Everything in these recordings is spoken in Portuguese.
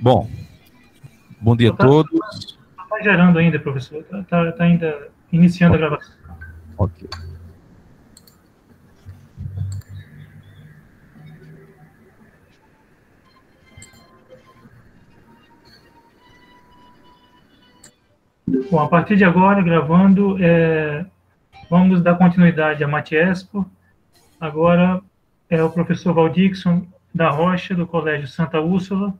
Bom, bom dia a todos. Está gerando ainda, professor. Está ainda iniciando a gravação. Ok. Bom, a partir de agora, gravando, vamos dar continuidade à Matiespo. Agora é o professor Valdixson da Rocha, do Colégio Santa Úrsula,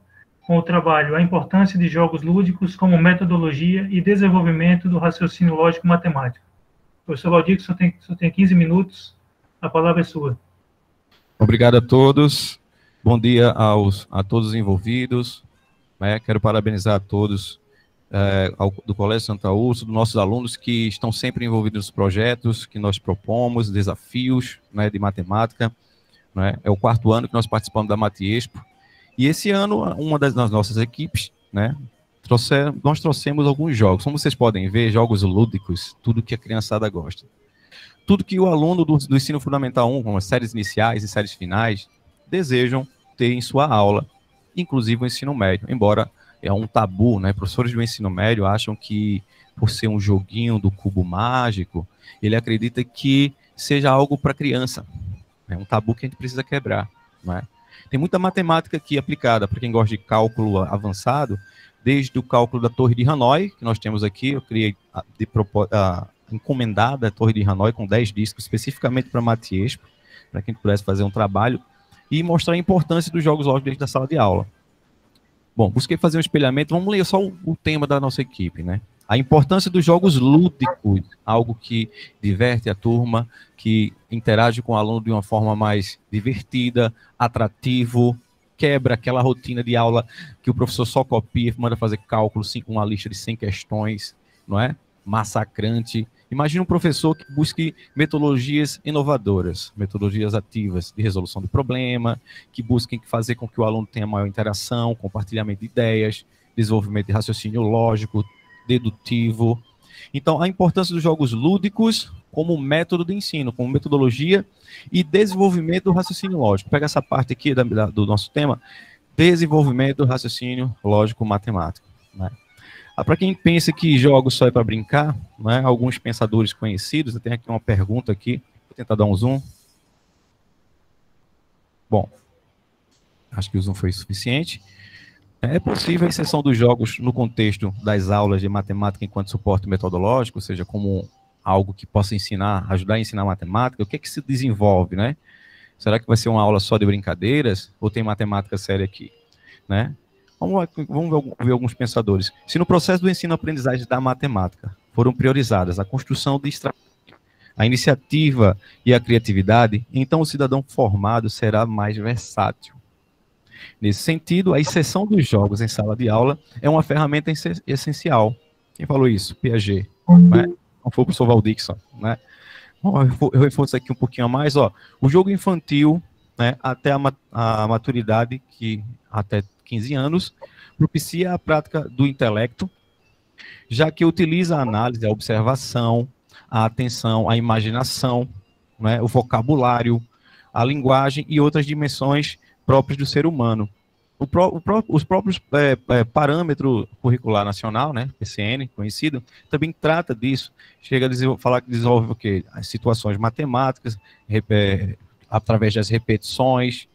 com o trabalho A Importância de Jogos Lúdicos como Metodologia e Desenvolvimento do Raciocínio Lógico Matemático. Professor Valdixson, só tem 15 minutos. A palavra é sua. Obrigado a todos. Bom dia a todos os envolvidos. Quero parabenizar a todos do Colégio Santa Úrsula, dos nossos alunos que estão sempre envolvidos nos projetos que nós propomos, desafios de matemática. É o 4º ano que nós participamos da Matiespo. E esse ano, uma das nossas equipes, nós trouxemos alguns jogos. Como vocês podem ver, jogos lúdicos, tudo que a criançada gosta. Tudo que o aluno do ensino fundamental 1, como as séries iniciais e séries finais, desejam ter em sua aula, inclusive o ensino médio, embora é um tabu, Professores do ensino médio acham que, por ser um joguinho do cubo mágico, ele acredita que seja algo para criança. É um tabu que a gente precisa quebrar, Tem muita matemática aqui aplicada para quem gosta de cálculo avançado, desde o cálculo da Torre de Hanoi, que nós temos aqui. Eu criei encomendada a Torre de Hanoi com 10 discos, especificamente para Matiespo, para quem pudesse fazer um trabalho, e mostrar a importância dos jogos lógicos dentro da sala de aula. Bom, busquei fazer um espelhamento, vamos ler só o tema da nossa equipe, A importância dos jogos lúdicos, algo que diverte a turma, que interage com o aluno de uma forma mais divertida, atrativo, quebra aquela rotina de aula que o professor só copia, manda fazer cálculo, com uma lista de 100 questões, massacrante. Imagina um professor que busque metodologias inovadoras, metodologias ativas de resolução do problema, que busquem fazer com que o aluno tenha maior interação, compartilhamento de ideias, desenvolvimento de raciocínio lógico, dedutivo. Então, a importância dos jogos lúdicos como método de ensino, como metodologia e desenvolvimento do raciocínio lógico. Pega essa parte aqui do nosso tema, desenvolvimento do raciocínio lógico matemático. Para quem pensa que jogos só é para brincar, alguns pensadores conhecidos, eu tenho aqui uma pergunta aqui, vou tentar dar um zoom. Bom, acho que o zoom foi suficiente. É possível a inserção dos jogos no contexto das aulas de matemática enquanto suporte metodológico, ou seja, como algo que possa ajudar a ensinar matemática? O que é que se desenvolve, Será que vai ser uma aula só de brincadeiras ou tem matemática séria aqui, Vamos ver alguns pensadores. Se no processo do ensino-aprendizagem da matemática foram priorizadas a construção de estratégias, a iniciativa e a criatividade, então o cidadão formado será mais versátil. Nesse sentido, a inserção dos jogos em sala de aula é uma ferramenta essencial. Quem falou isso? Piaget. Não foi o professor Valdixson. Eu reforço aqui um pouquinho a mais. O jogo infantil, até a maturidade, que até 15 anos, propicia a prática do intelecto, já que utiliza a análise, a observação, a atenção, a imaginação, o vocabulário, a linguagem e outras dimensões próprias do ser humano. Os próprios parâmetros curricular nacional, PCN, conhecido, também trata disso. Chega a falar que desenvolve o quê? As situações matemáticas, através das repetições,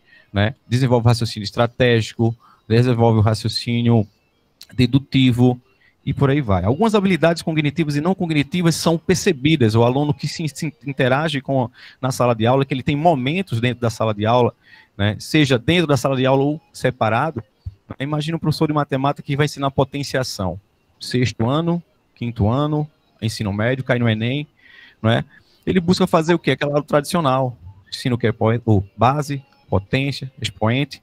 desenvolve o raciocínio estratégico, desenvolve o raciocínio dedutivo e por aí vai. Algumas habilidades cognitivas e não cognitivas são percebidas. O aluno que se interage na sala de aula, que ele tem momentos dentro da sala de aula, seja dentro da sala de aula ou separado. Imagina um professor de matemática que vai ensinar potenciação. 6º ano, 5º ano, ensino médio, cai no Enem, Ele busca fazer o quê? Aquela aula tradicional. Ensino que é base, potência, expoente,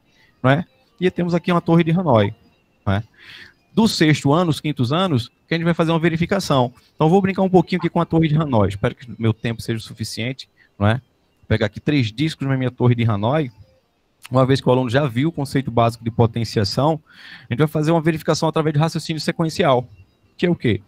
E temos aqui uma Torre de Hanoi, Do 6º ano, os 5º anos, que a gente vai fazer uma verificação. Então, vou brincar um pouquinho aqui com a Torre de Hanoi. Espero que meu tempo seja o suficiente, Vou pegar aqui 3 discos na minha Torre de Hanoi. Uma vez que o aluno já viu o conceito básico de potenciação, a gente vai fazer uma verificação através de raciocínio sequencial, que é o quê?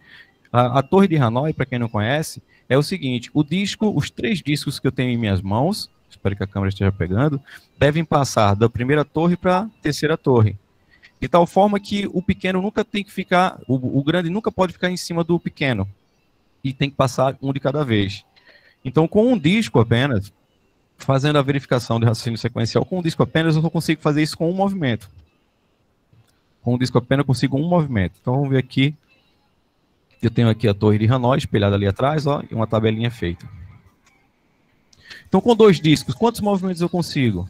A Torre de Hanoi, para quem não conhece, é o seguinte: os 3 discos que eu tenho em minhas mãos, espero que a câmera esteja pegando, devem passar da primeira torre para a terceira torre. de tal forma que o pequeno nunca tem que ficar, o grande nunca pode ficar em cima do pequeno, e tem que passar um de cada vez. Então, com um disco apenas, fazendo a verificação de raciocínio sequencial, com um disco apenas, eu só consigo fazer isso com um movimento. Com um disco apenas, eu consigo um movimento. Então, vamos ver aqui. Eu tenho aqui a torre de Hanoi, espelhada ali atrás, ó, e uma tabelinha feita. Então, com 2 discos, quantos movimentos eu consigo?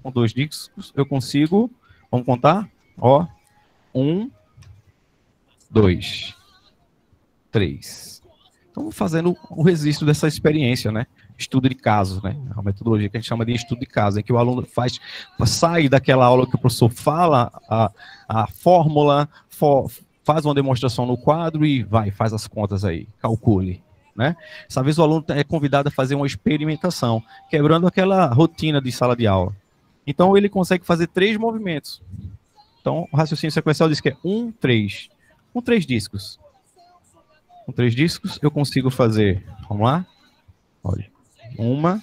Com 2 discos, eu consigo, vamos contar? Ó, 1, 2, 3. Então, fazendo o registro dessa experiência, né? Estudo de casos, né? A metodologia que a gente chama de estudo de casos, em que o aluno sai daquela aula que o professor fala a fórmula, faz uma demonstração no quadro e faz as contas aí, calcule, né? Essa vez o aluno é convidado a fazer uma experimentação, quebrando aquela rotina de sala de aula. Então, ele consegue fazer 3 movimentos. Então, o raciocínio sequencial diz que é 1, 3. Com 3 discos. Com 3 discos, eu consigo fazer, vamos lá? Olha, 1,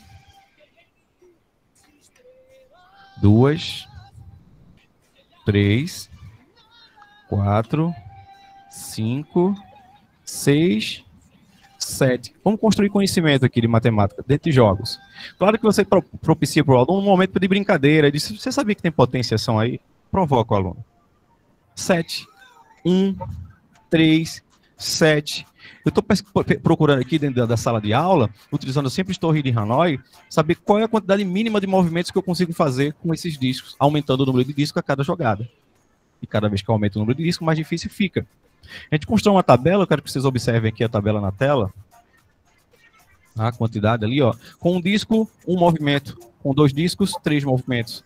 2, 3, 4, 5, 6, 7. Vamos construir conhecimento aqui de matemática dentro de jogos. Claro que você propicia para o aluno um momento de brincadeira. Diz, você sabia que tem potenciação aí? Provoca o aluno. 7, 1, 3, 7. Eu estou procurando aqui dentro da sala de aula, utilizando sempre torre de Hanoi, saber qual é a quantidade mínima de movimentos que eu consigo fazer com esses discos, aumentando o número de discos a cada jogada. E cada vez que eu aumento o número de discos, mais difícil fica. A gente constrói uma tabela, eu quero que vocês observem aqui a tabela na tela. A quantidade ali, ó. Com um disco, um movimento. Com 2 discos, 3 movimentos.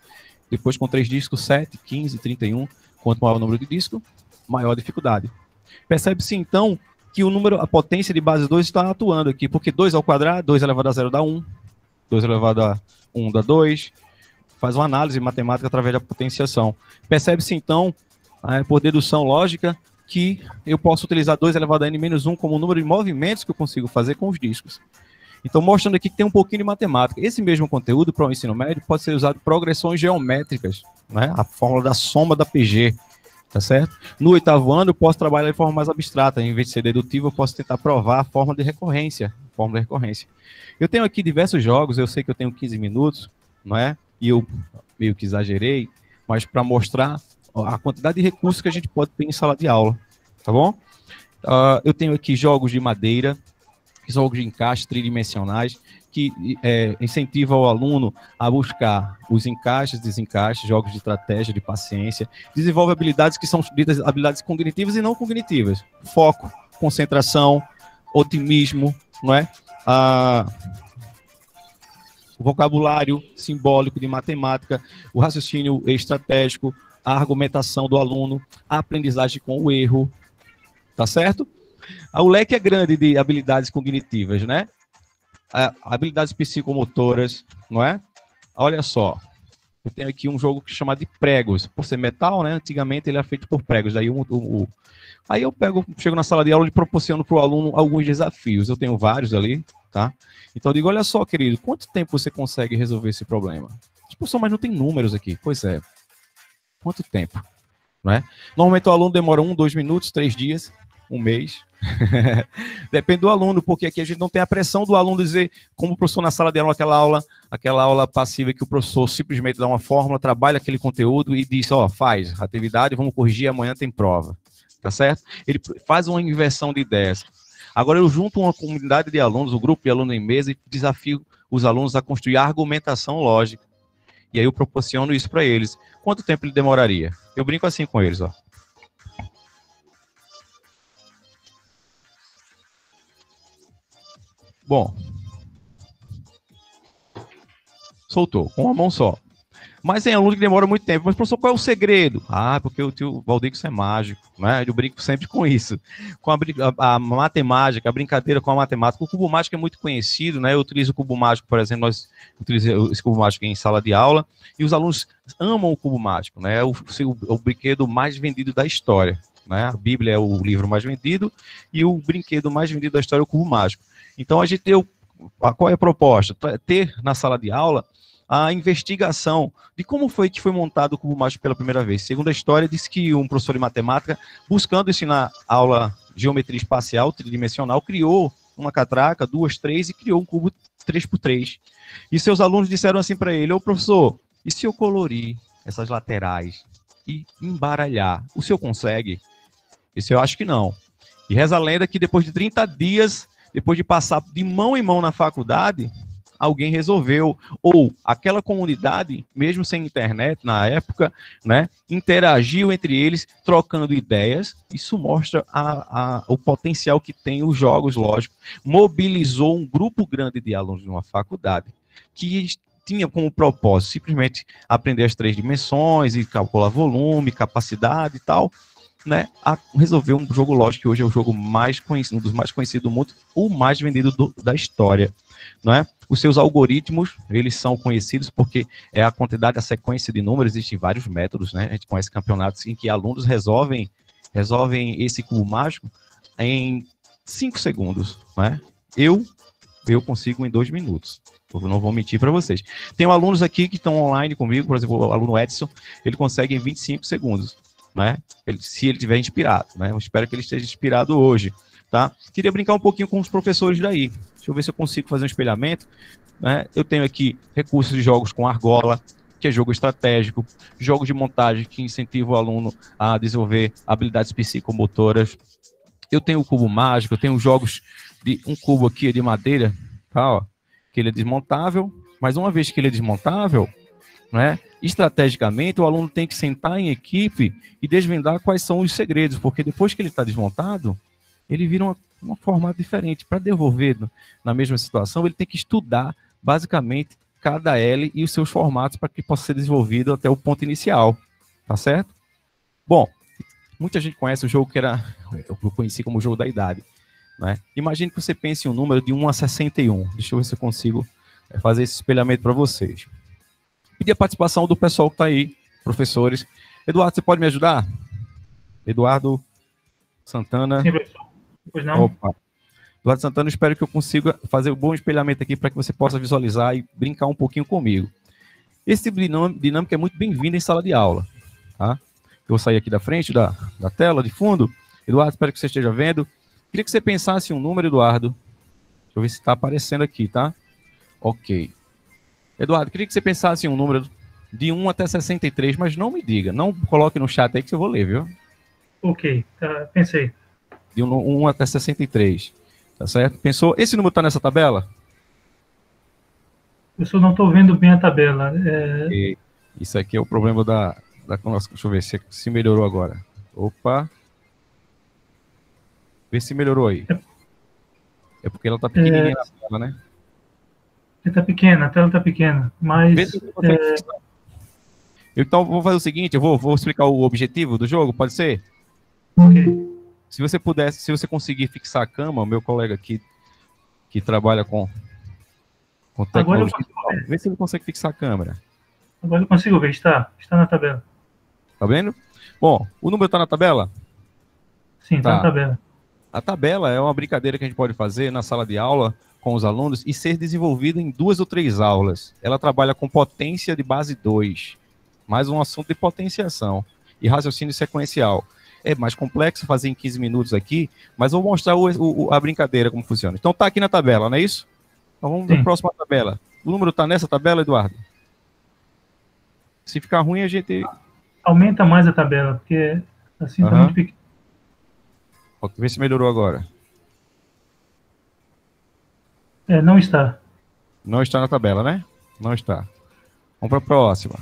Depois, com 3 discos, 7, 15, 31. Quanto maior o número de disco, maior a dificuldade. Percebe-se, então, que a potência de base 2 está atuando aqui, porque 2 ao quadrado, 2 elevado a 0 dá 1, 2 elevado a 1 dá 2, faz uma análise matemática através da potenciação. Percebe-se, então, por dedução lógica, que eu posso utilizar 2 elevado a n-1 como o número de movimentos que eu consigo fazer com os discos. Então, mostrando aqui que tem um pouquinho de matemática. Esse mesmo conteúdo para o ensino médio pode ser usado em progressões geométricas, né? A fórmula da soma da PG, tá certo? No 8º ano, eu posso trabalhar de forma mais abstrata. Em vez de ser dedutiva, eu posso tentar provar a fórmula de recorrência. Eu tenho aqui diversos jogos, eu sei que eu tenho 15 minutos, não é? E eu meio que exagerei, mas para mostrar a quantidade de recursos que a gente pode ter em sala de aula, tá bom? Eu tenho aqui jogos de madeira, jogos de encaixe tridimensionais, que incentivam o aluno a buscar os encaixes, desencaixes, jogos de estratégia, de paciência, desenvolve habilidades que são ditas habilidades cognitivas e não cognitivas. Foco, concentração, otimismo, não é? O vocabulário simbólico de matemática, o raciocínio estratégico, a argumentação do aluno, a aprendizagem com o erro, tá certo? O leque é grande de habilidades cognitivas, né? Habilidades psicomotoras, não é? Olha só, eu tenho aqui um jogo que chama de pregos. Por ser metal, né? Antigamente ele era feito por pregos. Aí eu chego na sala de aula e proporciono para o aluno alguns desafios. Eu tenho vários ali, tá? Então eu digo, olha só, querido, quanto tempo você consegue resolver esse problema? Professor, mas não tem números aqui. Pois é. Quanto tempo? Não é? Normalmente o aluno demora 1, 2 minutos, 3 dias, 1 mês. Depende do aluno, porque aqui a gente não tem a pressão do aluno dizer, como o professor na sala de aula, aquela aula passiva que o professor simplesmente dá uma fórmula, trabalha aquele conteúdo e diz, ó, faz atividade, vamos corrigir, amanhã tem prova, tá certo? Ele faz uma inversão de ideias. Agora eu junto uma comunidade de alunos, um grupo de alunos em mesa e desafio os alunos a construir argumentação lógica. E aí eu proporciono isso para eles. Quanto tempo ele demoraria? Eu brinco assim com eles, ó. Bom, soltou, com uma mão só. Mas tem aluno que demora muito tempo. Mas, professor, qual é o segredo? Porque o tio Valdix é mágico, né? Eu brinco sempre com isso. Com a matemática, a brincadeira com a matemática. O cubo mágico é muito conhecido, né? Eu utilizo o cubo mágico, por exemplo, nós utilizamos esse cubo mágico em sala de aula, e os alunos amam o cubo mágico, né? É o brinquedo mais vendido da história, né? A Bíblia é o livro mais vendido, e o brinquedo mais vendido da história é o cubo mágico. Então, qual é a proposta? Ter na sala de aula a investigação de como foi que foi montado o cubo mágico pela primeira vez. Segundo a história, diz que um professor de matemática, buscando ensinar aula de geometria espacial tridimensional, criou uma catraca, 2, 3, e criou um cubo 3x3. E seus alunos disseram assim para ele: ô professor, e se eu colorir essas laterais e embaralhar? O senhor consegue? Isso eu acho que não. E reza a lenda que depois de 30 dias, depois de passar de mão em mão na faculdade, alguém resolveu, ou aquela comunidade, mesmo sem internet na época, né, interagiu entre eles, trocando ideias. Isso mostra o potencial que tem os jogos, lógico. Mobilizou um grupo grande de alunos de uma faculdade que tinha como propósito simplesmente aprender as 3 dimensões e calcular volume, capacidade e tal, né, a resolver um jogo lógico que hoje é o jogo mais conhecido, um dos mais conhecidos do mundo, o mais vendido da história, não é? Os seus algoritmos, eles são conhecidos porque é a quantidade, a sequência de números. Existem vários métodos, né? A gente conhece campeonatos em que alunos resolvem esse cubo mágico em 5 segundos, né? Eu consigo em 2 minutos. Eu não vou mentir para vocês. Tenho alunos aqui que estão online comigo, por exemplo, o aluno Edson, ele consegue em 25 segundos. Né? Se ele estiver inspirado, né? Eu espero que ele esteja inspirado hoje, tá? Queria brincar um pouquinho com os professores daí. Deixa eu ver se eu consigo fazer um espelhamento, né? Eu tenho aqui recursos de jogos com argola, que é jogo estratégico, jogos de montagem que incentivam o aluno a desenvolver habilidades psicomotoras. Eu tenho o cubo mágico, eu tenho jogos de um cubo aqui de madeira, tá? Ó, que ele é desmontável, mas uma vez que ele é desmontável, né, estrategicamente, o aluno tem que sentar em equipe e desvendar quais são os segredos, porque depois que ele está desmontado, ele vira uma formato diferente. Para devolver na mesma situação, ele tem que estudar, basicamente, cada L e os seus formatos para que possa ser desenvolvido até o ponto inicial. Tá certo? Bom, muita gente conhece o jogo que eu conheci como o jogo da idade. Né? Imagine que você pense em um número de 1 a 61. Deixa eu ver se eu consigo fazer esse espelhamento para vocês. Pedir a participação do pessoal que está aí, professores. Eduardo, você pode me ajudar? Eduardo Santana. Sim, professor. Pois não? Opa. Eduardo Santana, espero que eu consiga fazer um bom espelhamento aqui para que você possa visualizar e brincar um pouquinho comigo. Esse tipo de dinâmica é muito bem-vindo em sala de aula. Tá? Eu vou sair aqui da frente da tela, de fundo. Eduardo, espero que você esteja vendo. Queria que você pensasse em um número, Eduardo. Deixa eu ver se está aparecendo aqui, tá? Ok. Eduardo, queria que você pensasse em um número de 1 até 63, mas não me diga. Não coloque no chat aí que eu vou ler, viu? Ok, tá, pensei. De 1 até 63, tá certo? Pensou? Esse número está nessa tabela? Eu só não estou vendo bem a tabela. Isso aqui é o problema da nossa. Deixa eu ver se melhorou agora. Opa. Vê se melhorou aí. É porque ela está pequenininha na tela, né? Está pequena, a tela está pequena, mas... Então, vou fazer o seguinte, eu vou explicar o objetivo do jogo, pode ser? Ok. Se você conseguir fixar a cama, o meu colega aqui, que trabalha com tecnologia, vê se ele consegue fixar a câmera. Agora eu consigo ver, está na tabela. Tá vendo? Bom, o número está na tabela? Sim, está na tabela. A tabela é uma brincadeira que a gente pode fazer na sala de aula com os alunos e ser desenvolvida em 2 ou 3 aulas. Ela trabalha com potência de base 2, mais um assunto de potenciação e raciocínio sequencial. É mais complexo fazer em 15 minutos aqui, mas vou mostrar a brincadeira, como funciona. Então tá aqui na tabela, não é isso? Então vamos para a próxima tabela. O número está nessa tabela, Eduardo? Se ficar ruim, a gente... Aumenta mais a tabela, porque assim está muito pequeno. Vê se melhorou agora. Não está. Não está na tabela, né? Não está. Vamos para a próxima.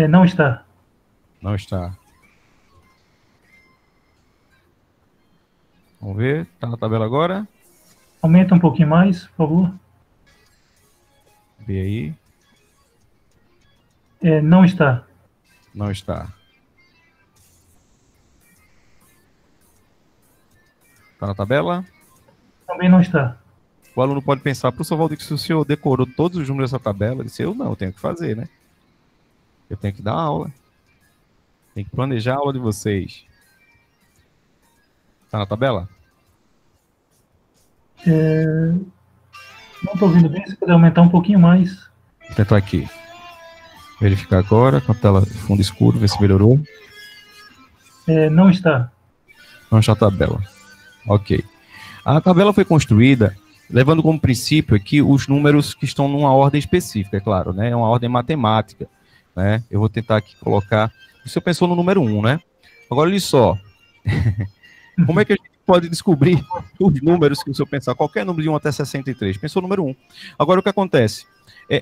Não está. Não está. Vamos ver. Está na tabela agora? Aumenta um pouquinho mais, por favor. Vê aí. Não está. Não está. Está na tabela? Também não está. O aluno pode pensar, professor Valdir, se o senhor decorou todos os números dessa tabela, disse, eu não, eu tenho que fazer, né? Eu tenho que dar aula. Tem que planejar a aula de vocês. Está na tabela? Não estou ouvindo bem, se puder aumentar um pouquinho mais. Vou tentar aqui. Verificar agora, com a tela fundo escuro, ver se melhorou. Não está. Não está a tabela. Ok. A tabela foi construída levando como princípio aqui os números que estão numa ordem específica, é claro, né? É uma ordem matemática, né? Eu vou tentar aqui colocar... Você pensou no número 1, né? Agora, olha só. Como é que a gente pode descobrir os números que o senhor pensar? Qualquer número de 1 até 63. Pensou no número 1. Agora, o que acontece?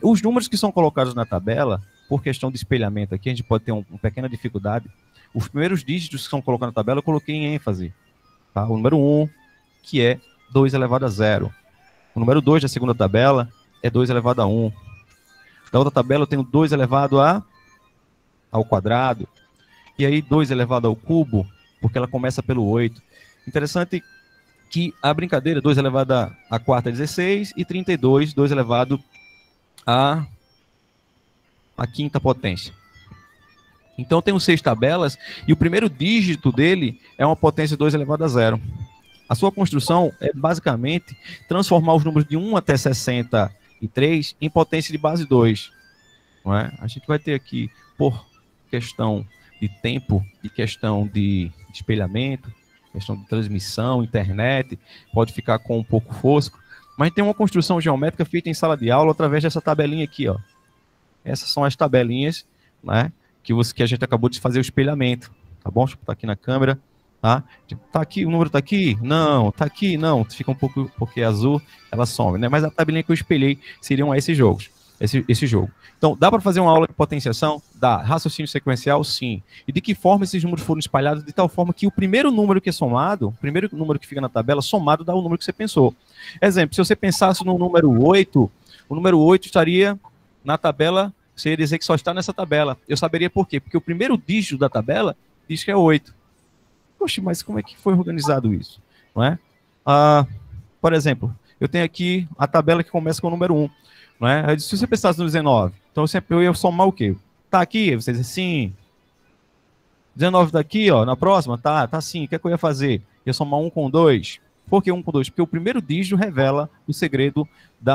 Os números que são colocados na tabela, por questão de espelhamento aqui, a gente pode ter uma pequena dificuldade. Os primeiros dígitos que são colocados na tabela, eu coloquei em ênfase. Tá? O número 1, que é 2 elevado a 0. O número 2 da segunda tabela é 2 elevado a 1. Da outra tabela eu tenho 2 elevado ao quadrado. E aí 2 elevado ao cubo, porque ela começa pelo 8. Interessante que a brincadeira, 2 elevado a quarta é 16, e 32, 2 elevado a quinta potência. Então tem 6 tabelas, e o primeiro dígito dele é uma potência 2 elevado a 0. A sua construção é basicamente transformar os números de 1 até 63 em potência de base 2. Não é? A gente vai ter aqui, por questão de tempo, de questão de espelhamento, questão de transmissão, internet, pode ficar com um pouco fosco, mas tem uma construção geométrica feita em sala de aula através dessa tabelinha aqui, ó. Essas são as tabelinhas, né, que a gente acabou de fazer o espelhamento, tá bom? Deixa eu botar aqui na câmera, tá? Tá aqui, o número tá aqui? Não. Tá aqui? Não. Fica um pouco, porque é azul, ela some, né? Mas a tabelinha que eu espelhei seriam esses jogos. Esse jogo. Então, dá para fazer uma aula de potenciação? Dá. Raciocínio sequencial? Sim. E de que forma esses números foram espalhados? De tal forma que o primeiro número que é somado, o primeiro número que fica na tabela, somado dá o número que você pensou. Exemplo, se você pensasse no número 8, o número 8 estaria na tabela, você ia dizer que só está nessa tabela. Eu saberia por quê? Porque o primeiro dígito da tabela diz que é 8. Poxa, mas como é que foi organizado isso? Não é? Por exemplo, eu tenho aqui a tabela que começa com o número 1. Não é? Se você pensasse no 19, então eu ia somar o quê? Tá aqui? Você diz sim. 19 tá aqui, ó, na próxima? Tá sim. O que é que eu ia fazer? Ia somar 1 com 2. Por que 1 com 2? Porque o primeiro dígito revela o segredo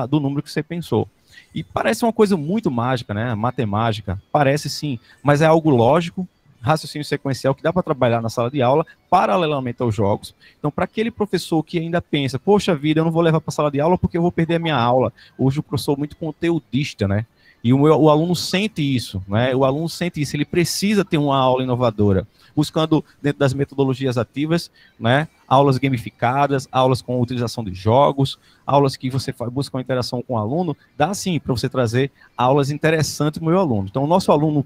do número que você pensou. E parece uma coisa muito mágica, né? Matemática. Parece sim, mas é algo lógico, raciocínio sequencial que dá para trabalhar na sala de aula, paralelamente aos jogos. Então, para aquele professor que ainda pensa, poxa vida, eu não vou levar para a sala de aula porque eu vou perder a minha aula. Hoje o professor é muito conteudista, né? E o aluno sente isso, né? O aluno sente isso, ele precisa ter uma aula inovadora, buscando, dentro das metodologias ativas, né? Aulas gamificadas, aulas com utilização de jogos, aulas que você busca uma interação com o aluno, dá sim para você trazer aulas interessantes para o meu aluno. Então, o nosso aluno,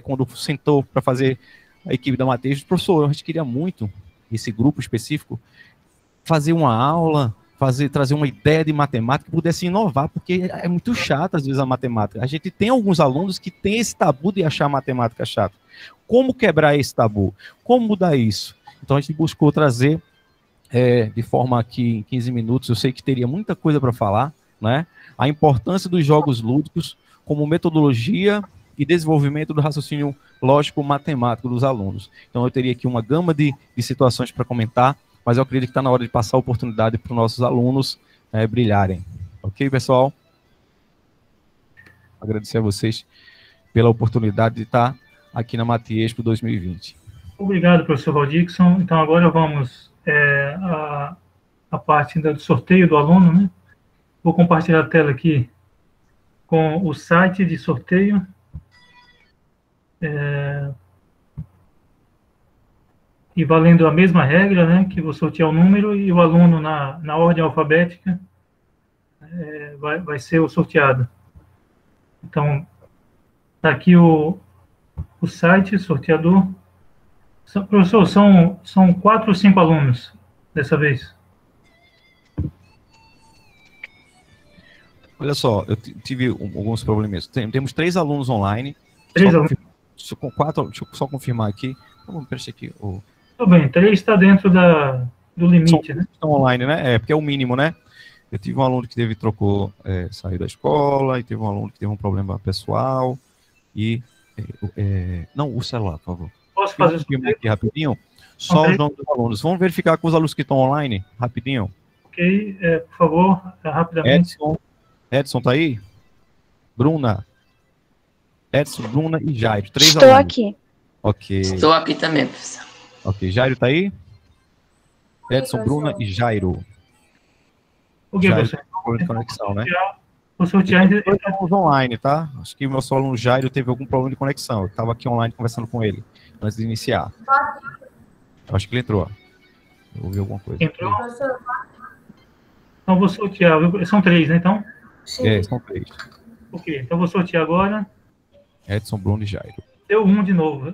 quando sentou para fazer a equipe da Mateus, professor, a gente queria muito, esse grupo específico, fazer uma aula, trazer uma ideia de matemática que pudesse inovar, porque é muito chato, às vezes, a matemática. A gente tem alguns alunos que têm esse tabu de achar a matemática chata. Como quebrar esse tabu? Como mudar isso? Então, a gente buscou trazer, de forma aqui, em 15 minutos, eu sei que teria muita coisa para falar, né? A importância dos jogos lúdicos como metodologia e desenvolvimento do raciocínio lógico-matemático dos alunos. Então, eu teria aqui uma gama de situações para comentar, mas eu acredito que está na hora de passar a oportunidade para os nossos alunos brilharem. Ok, pessoal? Agradecer a vocês pela oportunidade de estar aqui na Matiespo 2020. Obrigado, professor Valdixson. Então, agora vamos a parte do sorteio do aluno, né? Vou compartilhar a tela aqui com o site de sorteio. E valendo a mesma regra, né, que vou sortear o número e o aluno na ordem alfabética vai ser o sorteado. Então, está aqui o site, sorteador. Professor, são 4 ou 5 alunos dessa vez? Olha só, eu tive alguns problemas. Temos 3 alunos online. 3 alunos? Deixa eu só confirmar aqui. Vamos preencher aqui. Tudo bem, 3 está dentro do limite, né? Estão online, né? Porque é o mínimo, né? Eu tive um aluno que trocou, saiu da escola, e teve um aluno que teve um problema pessoal, e... não, o celular, por favor. Posso fazer aqui rapidinho? Só os nomes dos alunos. Vamos verificar com os alunos que estão online, rapidinho. Ok, por favor, rapidamente. Edson tá aí? Bruna? Edson, Bruna e Jairo. 3 Estou alunos. aqui. Ok. Estou aqui também, professor. Ok, Jairo tá aí? Edson, Bruna e Jairo. O que, Jairo professor? tem problema de conexão, né? Vou sortear. Estamos online, tá? Acho que o meu aluno Jairo teve algum problema de conexão. Eu estava aqui online conversando com ele antes de iniciar. Acho que ele entrou. Eu ouvi alguma coisa. Entrou? Então, vou sortear. São 3, né, então? É, são 3. Ok, então vou sortear agora. Edson, Bruno e Jairo. Deu 1 de novo.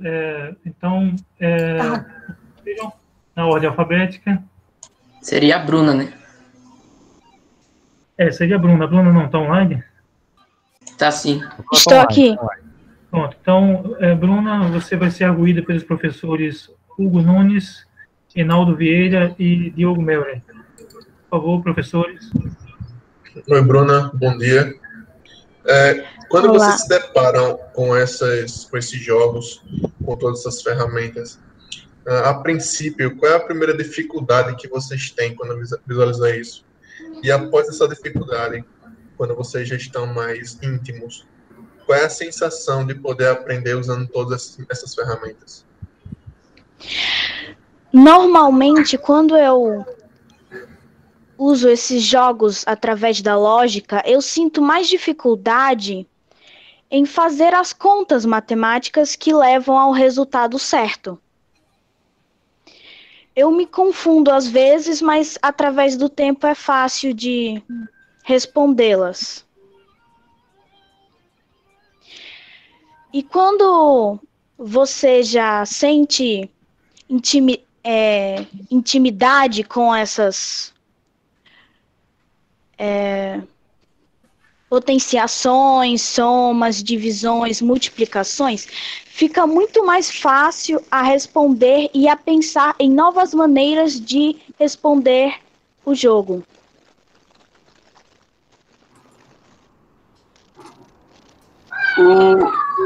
Então, vejam na ordem alfabética. Seria a Bruna, né? Seria a Bruna. A Bruna não está online? Tá sim. Estou aqui. Pronto. Então, Bruna, você vai ser arguída pelos professores Hugo Nunes, Reinaldo Vieira e Diogo Melrer. Por favor, professores. Oi, Bruna. Bom dia. Quando Olá. vocês se deparam com esses jogos, com todas essas ferramentas, a princípio, qual é a primeira dificuldade que vocês têm quando visualizam isso? E após essa dificuldade, quando vocês já estão mais íntimos, qual é a sensação de poder aprender usando todas essas ferramentas? Normalmente, quando eu uso esses jogos através da lógica, eu sinto mais dificuldade em fazer as contas matemáticas que levam ao resultado certo. Eu me confundo às vezes, mas através do tempo é fácil de respondê-las. E quando você já sente intimidade com essas potenciações, somas, divisões, multiplicações, fica muito mais fácil a responder e a pensar em novas maneiras de responder o jogo.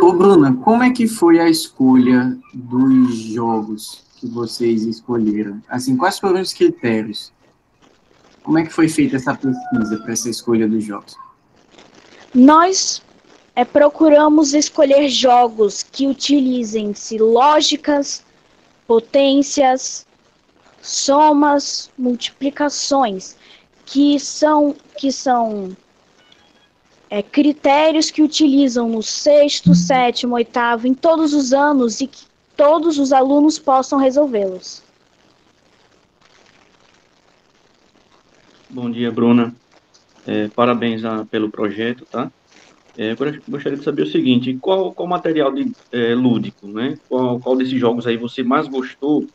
Ô Bruna, como é que foi a escolha dos jogos que vocês escolheram? Assim, quais foram os critérios? Como é que foi feita essa pesquisa para essa escolha dos jogos? Nós procuramos escolher jogos que utilizem-se lógicas, potências, somas, multiplicações, que são critérios que utilizam no 6º, 7º, 8º, em todos os anos e que todos os alunos possam resolvê-los. Bom dia, Bruna. Parabéns pelo projeto, tá? Agora eu gostaria de saber o seguinte, qual material lúdico, né? Qual desses jogos aí você mais gostou?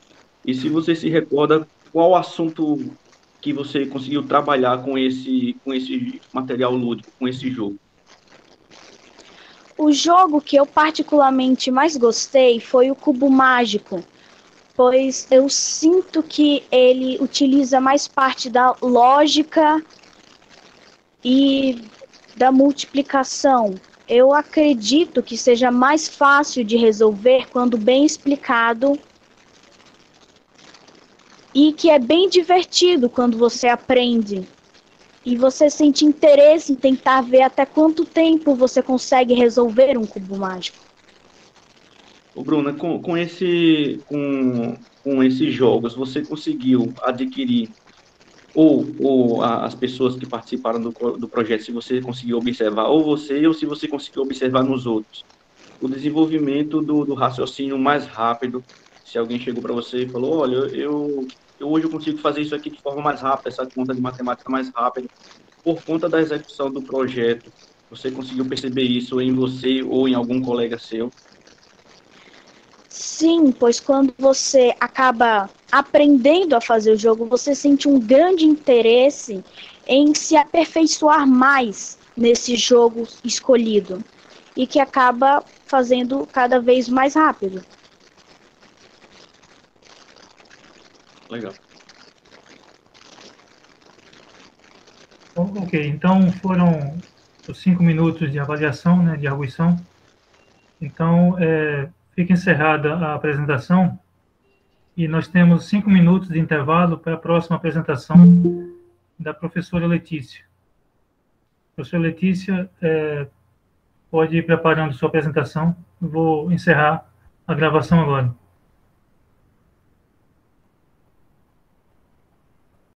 E se você se recorda, qual assunto que você conseguiu trabalhar com esse material lúdico, com esse jogo? O jogo que eu particularmente mais gostei foi o Cubo Mágico, pois eu sinto que ele utiliza mais parte da lógica e da multiplicação. Eu acredito que seja mais fácil de resolver quando bem explicado e que é bem divertido quando você aprende. E você sente interesse em tentar ver até quanto tempo você consegue resolver um cubo mágico. Ô, Bruna, com esses jogos, você conseguiu adquirir, ou as pessoas que participaram do projeto, se você conseguiu observar, ou se você conseguiu observar nos outros, o desenvolvimento do raciocínio mais rápido, se alguém chegou para você e falou, olha, eu hoje eu consigo fazer isso aqui de forma mais rápida, essa conta de matemática mais rápida, por conta da execução do projeto, você conseguiu perceber isso em você ou em algum colega seu? Sim, pois quando você acaba aprendendo a fazer o jogo, você sente um grande interesse em se aperfeiçoar mais nesse jogo escolhido e que acaba fazendo cada vez mais rápido. Legal. Ok, então foram os 5 minutos de avaliação, né, de arguição. Então, fica encerrada a apresentação e nós temos 5 minutos de intervalo para a próxima apresentação da professora Letícia. Professora Letícia, pode ir preparando sua apresentação. Eu vou encerrar a gravação agora.